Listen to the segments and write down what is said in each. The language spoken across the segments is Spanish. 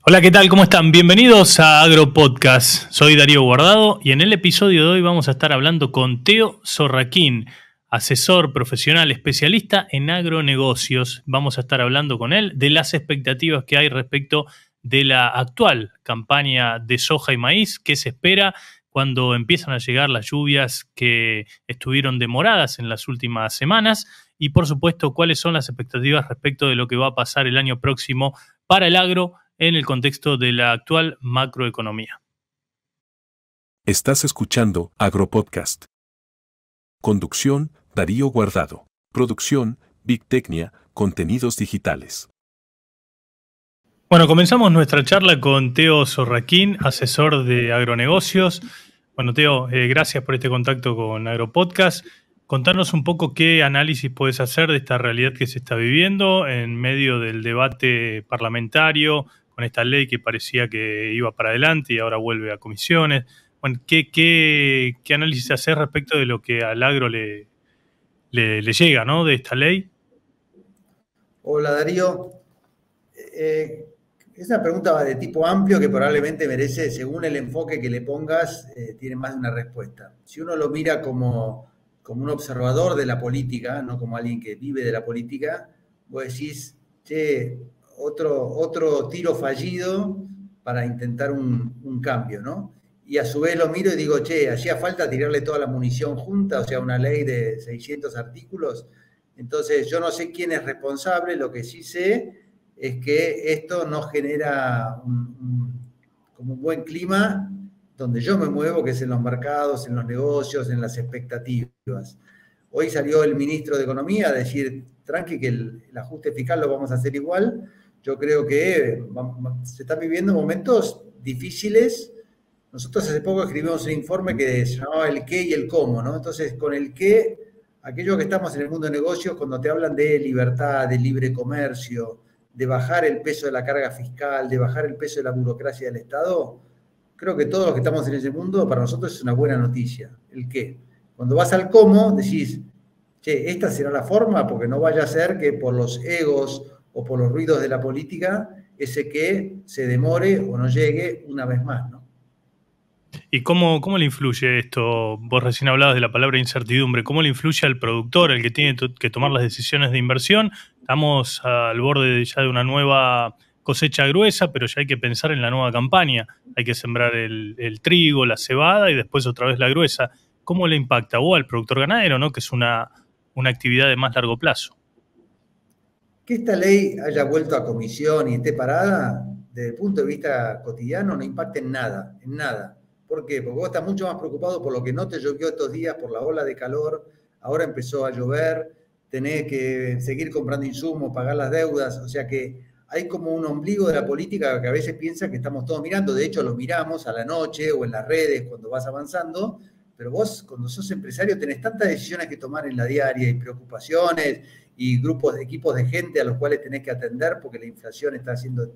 Hola, ¿qué tal? ¿Cómo están? Bienvenidos a AgroPodcast. Soy Darío Guardado y en el episodio de hoy vamos a estar hablando con Teo Sorraquín, asesor profesional especialista en agronegocios. Vamos a estar hablando con él de las expectativas que hay respecto de la actual campaña de soja y maíz, qué se espera cuando empiezan a llegar las lluvias que estuvieron demoradas en las últimas semanas y, por supuesto, cuáles son las expectativas respecto de lo que va a pasar el año próximo para el agro en el contexto de la actual macroeconomía. Estás escuchando AgroPodcast. Conducción, Darío Guardado. Producción, Big Tecnia, Contenidos Digitales. Bueno, comenzamos nuestra charla con Teo Sorraquín, asesor de agronegocios. Bueno, Teo, gracias por este contacto con AgroPodcast. Contanos un poco qué análisis puedes hacer de esta realidad que se está viviendo en medio del debate parlamentario, con esta ley que parecía que iba para adelante y ahora vuelve a comisiones. Bueno, ¿qué análisis haces respecto de lo que al agro le llega, ¿no?, de esta ley? Hola Darío. Es una pregunta de tipo amplio que probablemente merece, según el enfoque que le pongas, tiene más de una respuesta. Si uno lo mira como un observador de la política, no como alguien que vive de la política, vos decís, che, otro tiro fallido para intentar un cambio, ¿no? Y a su vez lo miro y digo, che, hacía falta tirarle toda la munición junta, o sea, una ley de 600 artículos. Entonces, yo no sé quién es responsable, lo que sí sé es que esto no genera como un buen clima donde yo me muevo, que es en los mercados, en los negocios, en las expectativas. Hoy salió el ministro de Economía a decir, tranqui, que el ajuste fiscal lo vamos a hacer igual. Yo creo que se están viviendo momentos difíciles. Nosotros hace poco escribimos un informe que se llamaba el qué y el cómo, ¿no? Entonces, con el qué, aquellos que estamos en el mundo de negocios, cuando te hablan de libertad, de libre comercio, de bajar el peso de la carga fiscal, de bajar el peso de la burocracia del Estado, creo que todos los que estamos en ese mundo, para nosotros es una buena noticia. ¿El qué? Cuando vas al cómo, decís, che, esta será la forma, porque no vaya a ser que por los egos o por los ruidos de la política, ese qué se demore o no llegue una vez más, ¿no? ¿Y cómo le influye esto? Vos recién hablabas de la palabra incertidumbre. ¿Cómo le influye al productor, el que tiene que tomar las decisiones de inversión? Estamos al borde ya de una nueva cosecha gruesa, pero ya hay que pensar en la nueva campaña. Hay que sembrar el trigo, la cebada y después otra vez la gruesa. ¿Cómo le impacta o al productor ganadero, ¿no?, que es una actividad de más largo plazo? Que esta ley haya vuelto a comisión y esté parada, desde el punto de vista cotidiano, no impacta en nada, en nada. ¿Por qué? Porque vos estás mucho más preocupado por lo que no te llovió estos días, por la ola de calor, ahora empezó a llover, tenés que seguir comprando insumos, pagar las deudas, o sea que hay como un ombligo de la política que a veces piensa que estamos todos mirando, de hecho lo miramos a la noche o en las redes cuando vas avanzando, pero vos cuando sos empresario tenés tantas decisiones que tomar en la diaria y preocupaciones y equipos de gente a los cuales tenés que atender porque la inflación está haciendo,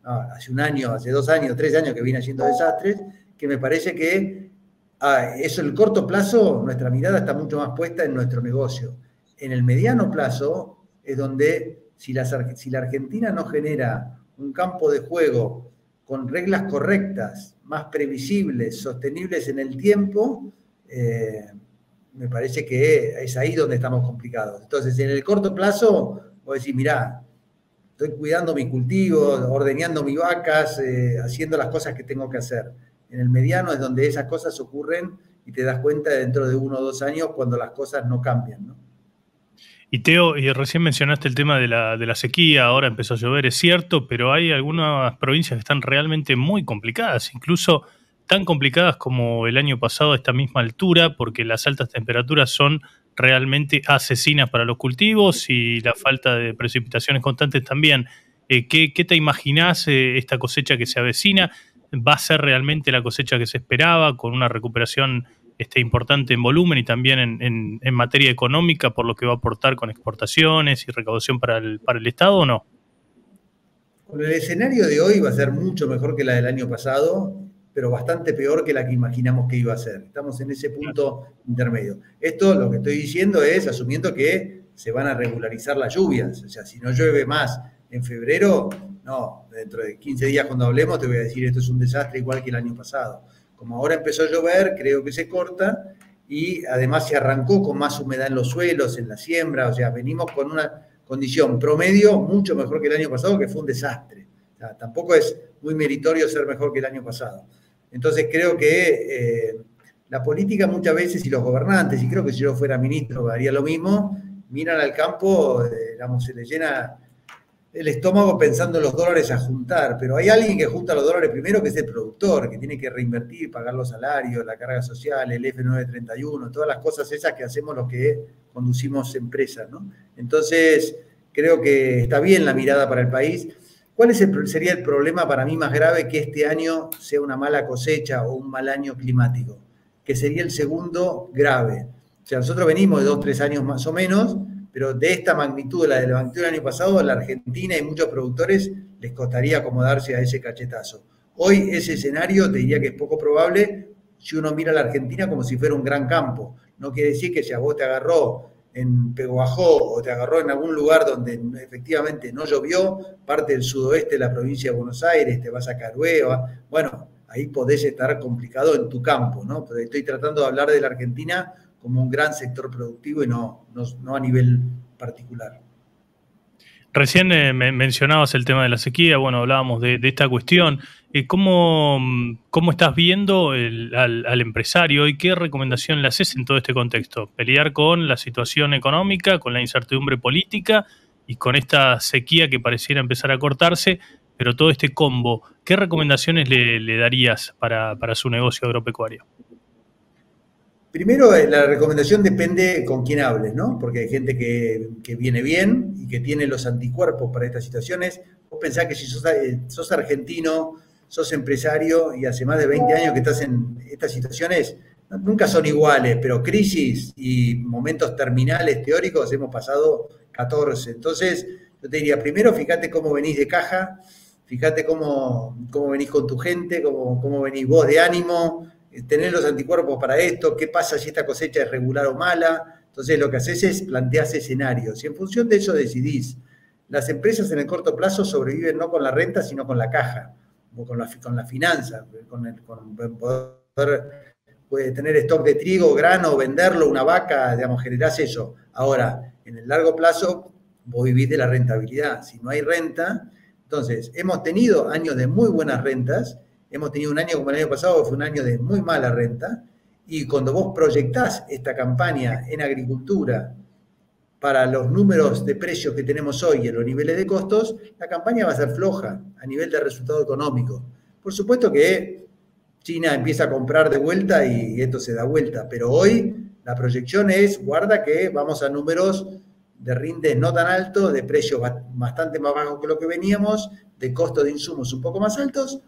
hace un año, hace 2 años, 3 años que viene haciendo desastres, que me parece que eso en el corto plazo, nuestra mirada está mucho más puesta en nuestro negocio. En el mediano plazo es donde si la Argentina no genera un campo de juego con reglas correctas, más previsibles, sostenibles en el tiempo, me parece que es ahí donde estamos complicados. Entonces, en el corto plazo, vos decís, mirá, estoy cuidando mis cultivos, ordeñando mis vacas, haciendo las cosas que tengo que hacer. En el mediano es donde esas cosas ocurren y te das cuenta dentro de 1 o 2 años cuando las cosas no cambian, ¿no? Y Teo, y recién mencionaste el tema de la sequía, ahora empezó a llover, es cierto, pero hay algunas provincias que están realmente muy complicadas, incluso tan complicadas como el año pasado a esta misma altura, porque las altas temperaturas son realmente asesinas para los cultivos y la falta de precipitaciones constantes también. ¿Qué te imaginás esta cosecha que se avecina? ¿Va a ser realmente la cosecha que se esperaba, con una recuperación importante en volumen y también en materia económica, por lo que va a aportar con exportaciones y recaudación para el Estado, o no? Con el escenario de hoy va a ser mucho mejor que la del año pasado, pero bastante peor que la que imaginamos que iba a ser. Estamos en ese punto intermedio. Esto lo que estoy diciendo es asumiendo que se van a regularizar las lluvias. O sea, si no llueve más en febrero, No, dentro de 15 días cuando hablemos te voy a decir esto es un desastre igual que el año pasado. Como ahora empezó a llover, creo que se corta y además se arrancó con más humedad en los suelos, en la siembra, o sea, venimos con una condición promedio mucho mejor que el año pasado, que fue un desastre. O sea, tampoco es muy meritorio ser mejor que el año pasado. Entonces creo que la política muchas veces y los gobernantes, y creo que si yo fuera ministro haría lo mismo, miran al campo, digamos, se les llena el estómago pensando en los dólares a juntar, pero hay alguien que junta los dólares primero, que es el productor, que tiene que reinvertir, pagar los salarios, la carga social, el F931, todas las cosas esas que hacemos los que conducimos empresas, ¿no? Entonces, creo que está bien la mirada para el país. ¿Cuál sería el problema para mí más grave que este año sea una mala cosecha o un mal año climático? Que sería el segundo grave. O sea, nosotros venimos de 2 o 3 años más o menos, pero de esta magnitud, la de la magnitud del año pasado, a la Argentina y muchos productores les costaría acomodarse a ese cachetazo. Hoy ese escenario te diría que es poco probable si uno mira a la Argentina como si fuera un gran campo. No quiere decir que si a vos te agarró en Peguajó o te agarró en algún lugar donde efectivamente no llovió, parte del sudoeste de la provincia de Buenos Aires, te vas a Carué, bueno, ahí podés estar complicado en tu campo, ¿no? Pero estoy tratando de hablar de la Argentina como un gran sector productivo y no a nivel particular. Recién mencionabas el tema de la sequía, bueno, hablábamos de esta cuestión. ¿Cómo estás viendo al empresario y qué recomendación le haces en todo este contexto? Pelear con la situación económica, con la incertidumbre política y con esta sequía que pareciera empezar a cortarse, pero todo este combo, ¿qué recomendaciones le darías para su negocio agropecuario? Primero, la recomendación depende con quién hables, ¿no? Porque hay gente que viene bien y que tiene los anticuerpos para estas situaciones. Vos pensás que si sos argentino, sos empresario y hace más de 20 años que estás en estas situaciones, nunca son iguales, pero crisis y momentos terminales teóricos hemos pasado 14. Entonces, yo te diría, primero, fíjate cómo venís de caja, fíjate cómo venís con tu gente, cómo venís vos de ánimo, tener los anticuerpos para esto, qué pasa si esta cosecha es regular o mala. Entonces lo que haces es plantearse escenarios y en función de eso decidís. Las empresas en el corto plazo sobreviven no con la renta, sino con la caja, o con la finanza, con poder tener stock de trigo, grano, venderlo, una vaca, digamos, generás eso. Ahora, en el largo plazo, vos vivís de la rentabilidad. Si no hay renta, entonces hemos tenido años de muy buenas rentas. Hemos tenido un año como el año pasado, que fue un año de muy mala renta, y cuando vos proyectás esta campaña en agricultura para los números de precios que tenemos hoy y en los niveles de costos, la campaña va a ser floja a nivel de resultado económico. Por supuesto que China empieza a comprar de vuelta y esto se da vuelta, pero hoy la proyección es, guarda que vamos a números de rindes no tan altos, de precios bastante más bajos que lo que veníamos, de costos de insumos un poco más altos.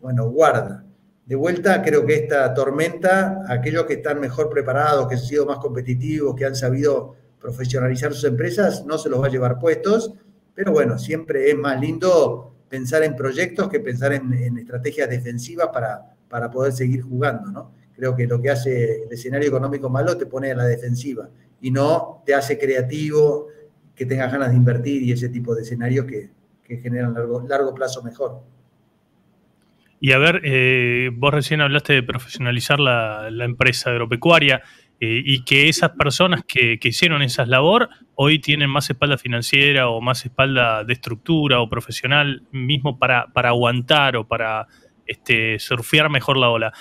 Bueno, guarda. De vuelta, creo que esta tormenta, aquellos que están mejor preparados, que han sido más competitivos, que han sabido profesionalizar sus empresas, no se los va a llevar puestos, pero bueno, siempre es más lindo pensar en proyectos que pensar en estrategias defensivas para poder seguir jugando, ¿no? Creo que lo que hace el escenario económico malo te pone a la defensiva y no te hace creativo, que tengas ganas de invertir y ese tipo de escenarios que generan largo plazo mejor. Y a ver, vos recién hablaste de profesionalizar la empresa agropecuaria y que esas personas que hicieron esa labor hoy tienen más espalda financiera o más espalda de estructura o profesional mismo para aguantar o para surfear mejor la ola.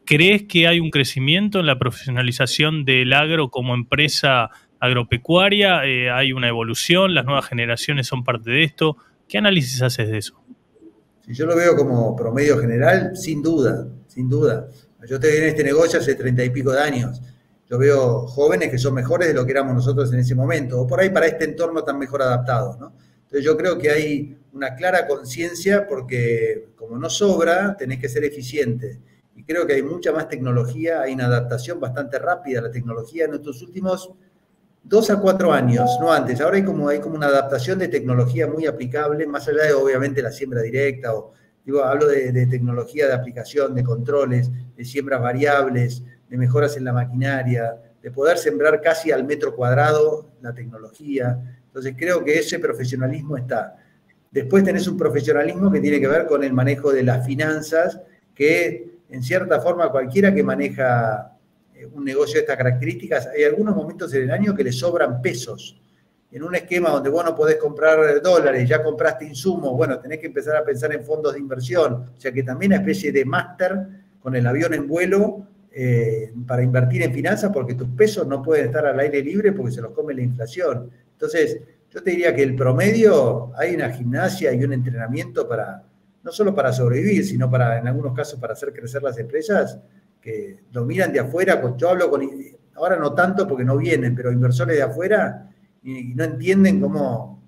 ¿Crees que hay un crecimiento en la profesionalización del agro como empresa agropecuaria? ¿Hay una evolución? ¿Las nuevas generaciones son parte de esto? ¿Qué análisis haces de eso? Si yo lo veo como promedio general, sin duda, sin duda. Yo estoy en este negocio hace 30 y pico de años. Yo veo jóvenes que son mejores de lo que éramos nosotros en ese momento, o por ahí para este entorno tan mejor adaptado, ¿no? Entonces yo creo que hay una clara conciencia porque como no sobra, tenés que ser eficiente. Y creo que hay mucha más tecnología, hay una adaptación bastante rápida a la tecnología en estos últimos 2 a 4 años, no antes. Ahora hay como una adaptación de tecnología muy aplicable, más allá de obviamente la siembra directa, hablo de tecnología de aplicación, de controles, de siembras variables, de mejoras en la maquinaria, de poder sembrar casi al metro cuadrado la tecnología. Entonces creo que ese profesionalismo está. Después tenés un profesionalismo que tiene que ver con el manejo de las finanzas, que en cierta forma cualquiera que maneja un negocio de estas características, hay algunos momentos en el año que le sobran pesos. En un esquema donde vos no podés comprar dólares, ya compraste insumos, bueno, tenés que empezar a pensar en fondos de inversión. O sea que también una especie de máster con el avión en vuelo para invertir en finanzas, porque tus pesos no pueden estar al aire libre porque se los come la inflación. Entonces, yo te diría que el promedio, hay una gimnasia y un entrenamiento para, no solo para sobrevivir, sino para, en algunos casos, para hacer crecer las empresas, que lo miran de afuera. Yo hablo con, ahora no tanto porque no vienen, pero inversores de afuera, y no entienden cómo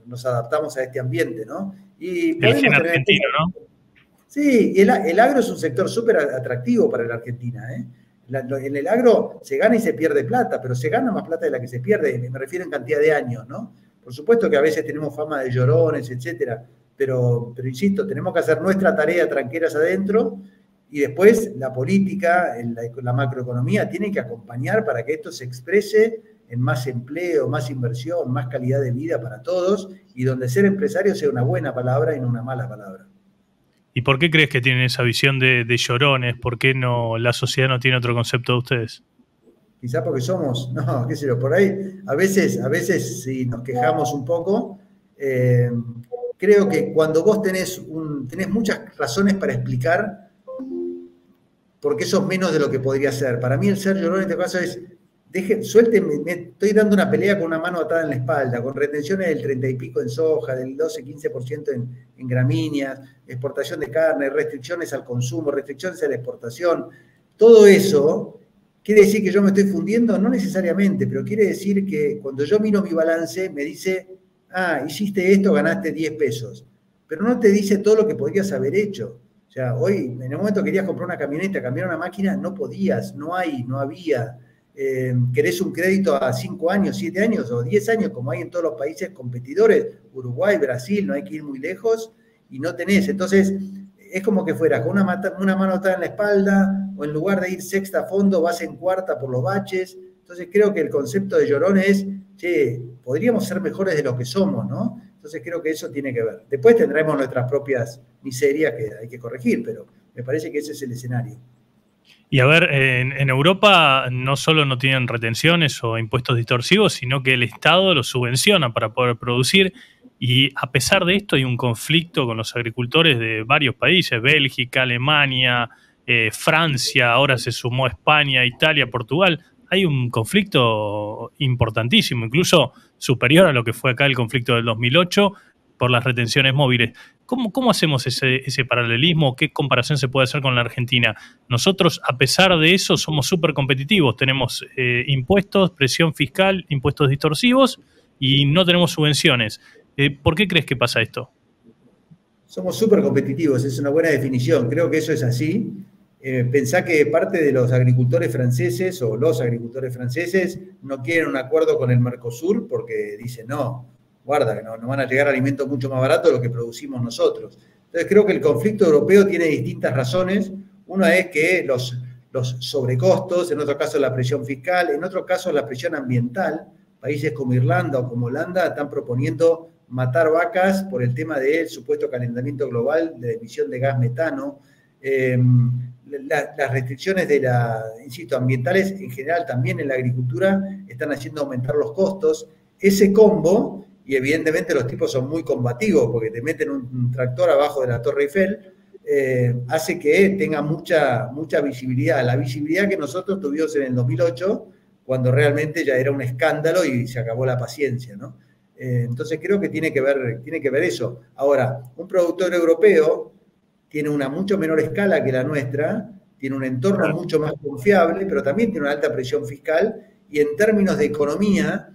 nos adaptamos a este ambiente, ¿no? Y el gen argentino, ¿no? Sí, el agro es un sector súper atractivo para la Argentina, ¿eh? En el agro se gana y se pierde plata, pero se gana más plata de la que se pierde, me refiero en cantidad de años, ¿no? Por supuesto que a veces tenemos fama de llorones, etcétera, pero insisto, tenemos que hacer nuestra tarea tranqueras adentro, y después la política, la macroeconomía tiene que acompañar para que esto se exprese en más empleo, más inversión, más calidad de vida para todos, y donde ser empresario sea una buena palabra y no una mala palabra. ¿Y por qué crees que tienen esa visión de llorones? ¿Por qué no la sociedad no tiene otro concepto de ustedes? Quizá porque somos, no, qué sé yo, por ahí, a veces si nos quejamos un poco, creo que cuando vos tenés muchas razones para explicar por qué sos menos de lo que podría ser. Para mí el ser llorón en este caso es, suéltenme, me estoy dando una pelea con una mano atada en la espalda, con retenciones del 30 y pico en soja, del 12-15% en gramíneas, exportación de carne, restricciones al consumo, restricciones a la exportación. Todo eso quiere decir que yo me estoy fundiendo, no necesariamente, pero quiere decir que cuando yo miro mi balance me dice, hiciste esto, ganaste 10 pesos, pero no te dice todo lo que podrías haber hecho. O sea, hoy, en el momento que querías comprar una camioneta, cambiar una máquina, no podías, no había. Querés un crédito a 5 años, 7 años o 10 años, como hay en todos los países competidores, Uruguay, Brasil, no hay que ir muy lejos, y no tenés. Entonces, es como que fueras con una mano atada en la espalda, o en lugar de ir sexta a fondo, vas en cuarta por los baches. Entonces, creo que el concepto de llorón es, che, podríamos ser mejores de lo que somos, ¿no? Entonces, creo que eso tiene que ver. Después tendremos nuestras propias miserias que hay que corregir, pero me parece que ese es el escenario. Y a ver, en Europa no solo no tienen retenciones o impuestos distorsivos, sino que el Estado los subvenciona para poder producir, y a pesar de esto hay un conflicto con los agricultores de varios países, Bélgica, Alemania, Francia, ahora se sumó España, Italia, Portugal. Hay un conflicto importantísimo, incluso superior a lo que fue acá el conflicto del 2008 por las retenciones móviles. ¿Cómo hacemos ese paralelismo? ¿Qué comparación se puede hacer con la Argentina? Nosotros, a pesar de eso, somos súper competitivos. Tenemos impuestos, presión fiscal, impuestos distorsivos y no tenemos subvenciones. ¿Por qué crees que pasa esto? Somos súper competitivos, es una buena definición. Creo que eso es así. Pensá que parte de los agricultores franceses o los agricultores franceses no quieren un acuerdo con el Mercosur porque dicen, no, guarda, que nos van a llegar alimentos mucho más baratos de lo que producimos nosotros. Entonces creo que el conflicto europeo tiene distintas razones. Una es que los sobrecostos, en otro caso la presión fiscal, en otro caso la presión ambiental. Países como Irlanda o como Holanda están proponiendo matar vacas por el tema del supuesto calentamiento global, de la emisión de gas metano. Las restricciones insisto, ambientales en general también en la agricultura están haciendo aumentar los costos. Ese combo, y evidentemente los tipos son muy combativos porque te meten un tractor abajo de la Torre Eiffel, hace que tenga mucha visibilidad. La visibilidad que nosotros tuvimos en el 2008, cuando realmente ya era un escándalo y se acabó la paciencia, ¿no? Entonces creo que tiene que ver eso. Ahora, un productor europeo tiene una mucho menor escala que la nuestra, tiene un entorno mucho más confiable, pero también tiene una alta presión fiscal, y en términos de economía,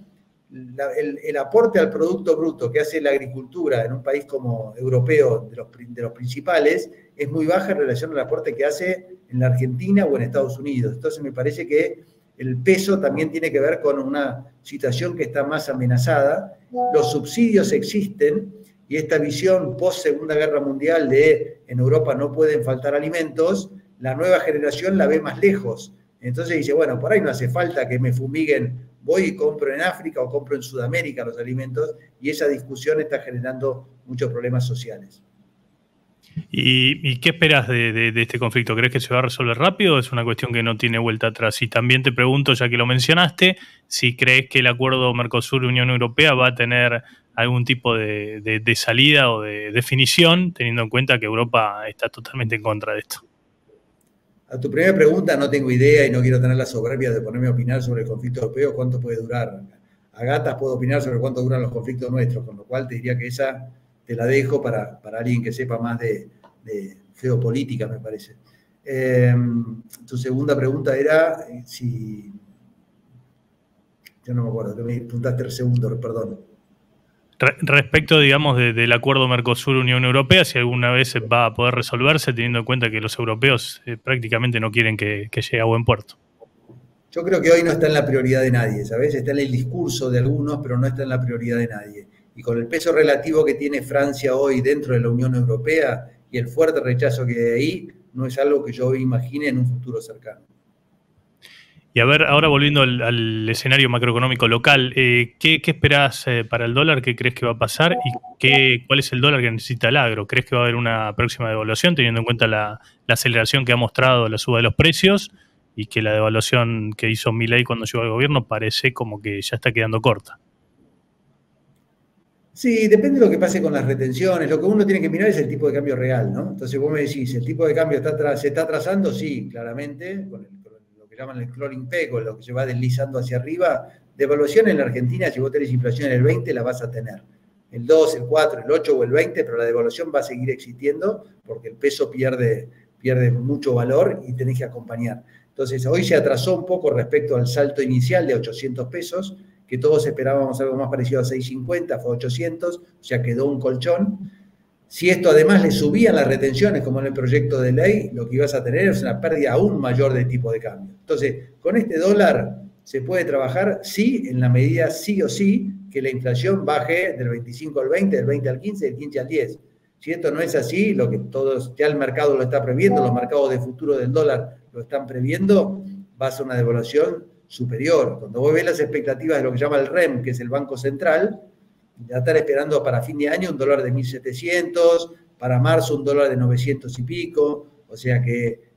el aporte al Producto Bruto que hace la agricultura en un país como europeo, de los principales, es muy baja en relación al aporte que hace en la Argentina o en Estados Unidos. Entonces me parece que el peso también tiene que ver con una situación que está más amenazada. Los subsidios existen, y esta visión post-Segunda Guerra Mundial de en Europa no pueden faltar alimentos, la nueva generación la ve más lejos. Entonces dice, bueno, por ahí no hace falta que me fumiguen voy y compro en África o compro en Sudamérica los alimentos, y esa discusión está generando muchos problemas sociales. ¿Y qué esperas de este conflicto? ¿Crees que se va a resolver rápido o es una cuestión que no tiene vuelta atrás? Y también te pregunto, ya que lo mencionaste, si crees que el acuerdo Mercosur-Unión Europea va a tener algún tipo de salida o de definición, teniendo en cuenta que Europa está totalmente en contra de esto. A tu primera pregunta no tengo idea y no quiero tener la soberbia de ponerme a opinar sobre el conflicto europeo, cuánto puede durar. A gatas puedo opinar sobre cuánto duran los conflictos nuestros, con lo cual te diría que esa te la dejo para alguien que sepa más de geopolítica, me parece. Tu segunda pregunta era si... Yo no me acuerdo, te me preguntaste el segundo, perdón. Respecto, digamos, del acuerdo Mercosur-Unión Europea, si alguna vez va a poder resolverse, teniendo en cuenta que los europeos prácticamente no quieren que llegue a buen puerto. Yo creo que hoy no está en la prioridad de nadie, ¿sabes? Está en el discurso de algunos, pero no está en la prioridad de nadie. Y con el peso relativo que tiene Francia hoy dentro de la Unión Europea y el fuerte rechazo que hay ahí, no es algo que yo imagine en un futuro cercano. Y a ver, ahora volviendo al escenario macroeconómico local, ¿qué esperás para el dólar? ¿Qué crees que va a pasar? ¿Y cuál es el dólar que necesita el agro? ¿Crees que va a haber una próxima devaluación, teniendo en cuenta la aceleración que ha mostrado la suba de los precios y que la devaluación que hizo Milei cuando llegó al gobierno parece como que ya está quedando corta? Sí, depende de lo que pase con las retenciones. Lo que uno tiene que mirar es el tipo de cambio real, ¿no? Entonces vos me decís, ¿el tipo de cambio se está atrasando? Sí, claramente, con lo que llaman el crawling peg, o lo que se va deslizando hacia arriba. Devaluación en la Argentina, si vos tenés inflación en el 20, la vas a tener. El 2, el 4, el 8 o el 20, pero la devaluación va a seguir existiendo porque el peso pierde mucho valor y tenés que acompañar. Entonces, hoy se atrasó un poco respecto al salto inicial de 800 pesos, que todos esperábamos algo más parecido a 650, fue 800, o sea, quedó un colchón. Si esto además le subían las retenciones, como en el proyecto de ley, lo que ibas a tener es una pérdida aún mayor de tipo de cambio. Entonces, con este dólar se puede trabajar, sí, en la medida sí o sí, que la inflación baje del 25 al 20, del 20 al 15, del 15 al 10. Si esto no es así, lo que todos, ya el mercado lo está previendo, los mercados de futuro del dólar lo están previendo, va a ser una devaluación superior. Cuando vos ves las expectativas de lo que se llama el REM, que es el Banco Central, ya están esperando para fin de año un dólar de 1.700, para marzo un dólar de 900 y pico, o sea que,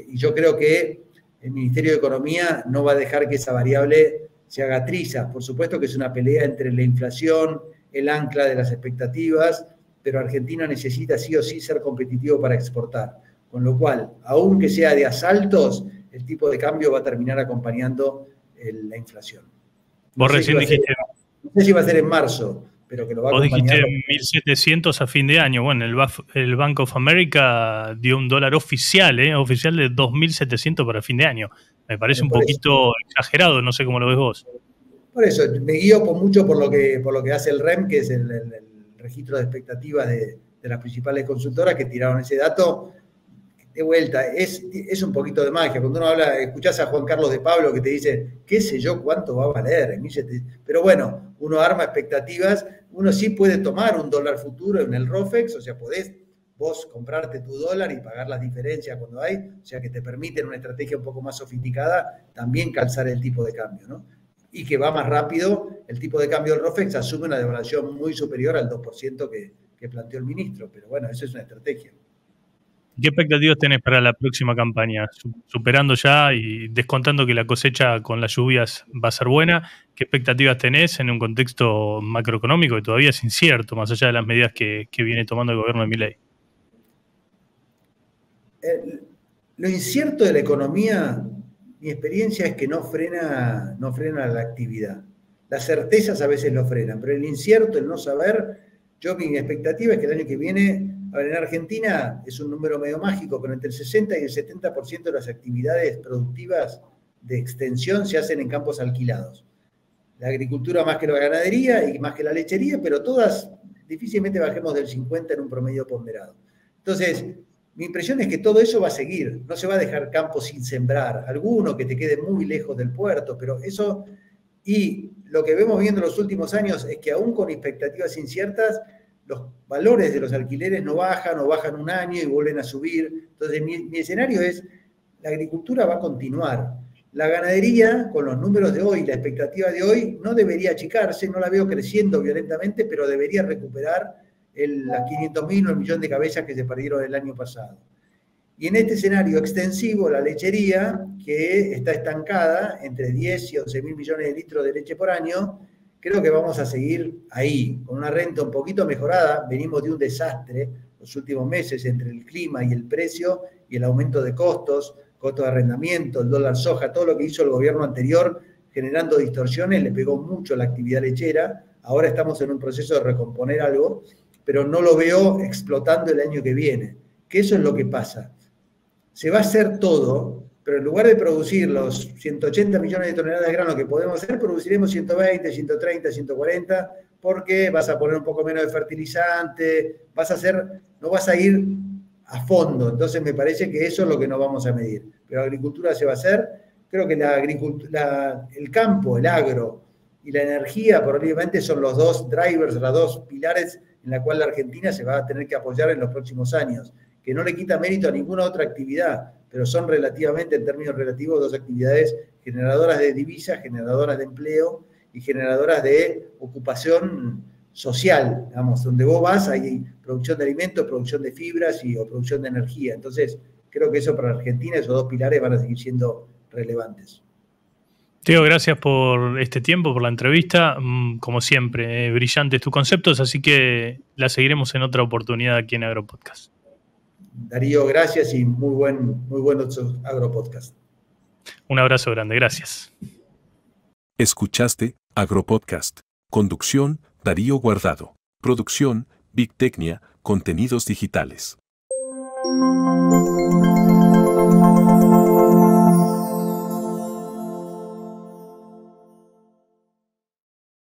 y yo creo que el Ministerio de Economía no va a dejar que esa variable se haga triza. Por supuesto que es una pelea entre la inflación, el ancla de las expectativas, pero Argentina necesita sí o sí ser competitivo para exportar. Con lo cual, aunque sea de asaltos, el tipo de cambio va a terminar acompañando la inflación. Vos recién dijiste... No sé si va a ser en marzo, pero que lo va a acompañar. Vos dijiste 1.700 a fin de año. Bueno, el Bank of America dio un dólar oficial, oficial de 2.700 para fin de año. Me parece un poquito exagerado, no sé cómo lo ves vos. Por eso, me guío mucho por lo que hace el REM, que es el registro de expectativas de las principales consultoras que tiraron ese dato. De vuelta, es un poquito de magia. Cuando uno habla, escuchás a Juan Carlos de Pablo que te dice, qué sé yo cuánto va a valer. Pero bueno, uno arma expectativas. Uno sí puede tomar un dólar futuro en el ROFEX, o sea, podés vos comprarte tu dólar y pagar las diferencias cuando hay, o sea, que te permiten una estrategia un poco más sofisticada, también calzar el tipo de cambio, ¿no? Y que va más rápido, el tipo de cambio del ROFEX asume una devaluación muy superior al 2% que planteó el ministro, pero bueno, eso es una estrategia. ¿Qué expectativas tenés para la próxima campaña? Superando ya y descontando que la cosecha con las lluvias va a ser buena, ¿qué expectativas tenés en un contexto macroeconómico que todavía es incierto, más allá de las medidas que viene tomando el gobierno de Milei? Lo incierto de la economía, mi experiencia es que no frena la actividad. Las certezas a veces lo frenan, pero el incierto, el no saber, mi expectativa es que el año que viene, a ver, en Argentina es un número medio mágico, pero entre el 60 y el 70% de las actividades productivas de extensión se hacen en campos alquilados. La agricultura más que la ganadería y más que la lechería, pero todas difícilmente bajemos del 50 en un promedio ponderado. Entonces, mi impresión es que todo eso va a seguir, no se va a dejar campos sin sembrar, alguno que te quede muy lejos del puerto, pero eso, y lo que vemos viendo en los últimos años es que aún con expectativas inciertas, los valores de los alquileres no bajan o bajan un año y vuelven a subir. Entonces mi escenario es, la agricultura va a continuar. La ganadería, con los números de hoy, la expectativa de hoy, no debería achicarse, no la veo creciendo violentamente, pero debería recuperar las 500.000 o el millón de cabezas que se perdieron el año pasado. Y en este escenario extensivo, la lechería, que está estancada entre 10 y 11.000 millones de litros de leche por año, creo que vamos a seguir ahí, con una renta un poquito mejorada. Venimos de un desastre los últimos meses entre el clima y el precio y el aumento de costos de arrendamiento, el dólar soja, todo lo que hizo el gobierno anterior generando distorsiones, le pegó mucho a la actividad lechera. Ahora estamos en un proceso de recomponer algo, pero no lo veo explotando el año que viene, que eso es lo que pasa. Se va a hacer todo, pero en lugar de producir los 180 millones de toneladas de grano que podemos hacer, produciremos 120, 130, 140, porque vas a poner un poco menos de fertilizante, no vas a ir a fondo. Entonces me parece que eso es lo que no vamos a medir. Pero agricultura se va a hacer. Creo que el campo, el agro y la energía probablemente son los dos drivers, los dos pilares en la cual la Argentina se va a tener que apoyar en los próximos años, que no le quita mérito a ninguna otra actividad, pero son relativamente, en términos relativos, dos actividades generadoras de divisas, generadoras de empleo y generadoras de ocupación social, digamos, donde vos vas, hay producción de alimentos, producción de fibras o producción de energía. Entonces, creo que eso para Argentina, esos dos pilares van a seguir siendo relevantes. Teo, gracias por este tiempo, por la entrevista. Como siempre, brillantes tus conceptos, así que la seguiremos en otra oportunidad aquí en AgroPodcast. Darío, gracias y muy buen AgroPodcast. Un abrazo grande, gracias. Escuchaste AgroPodcast. Conducción, Darío Guardado. Producción, Big Tecnia, Contenidos Digitales.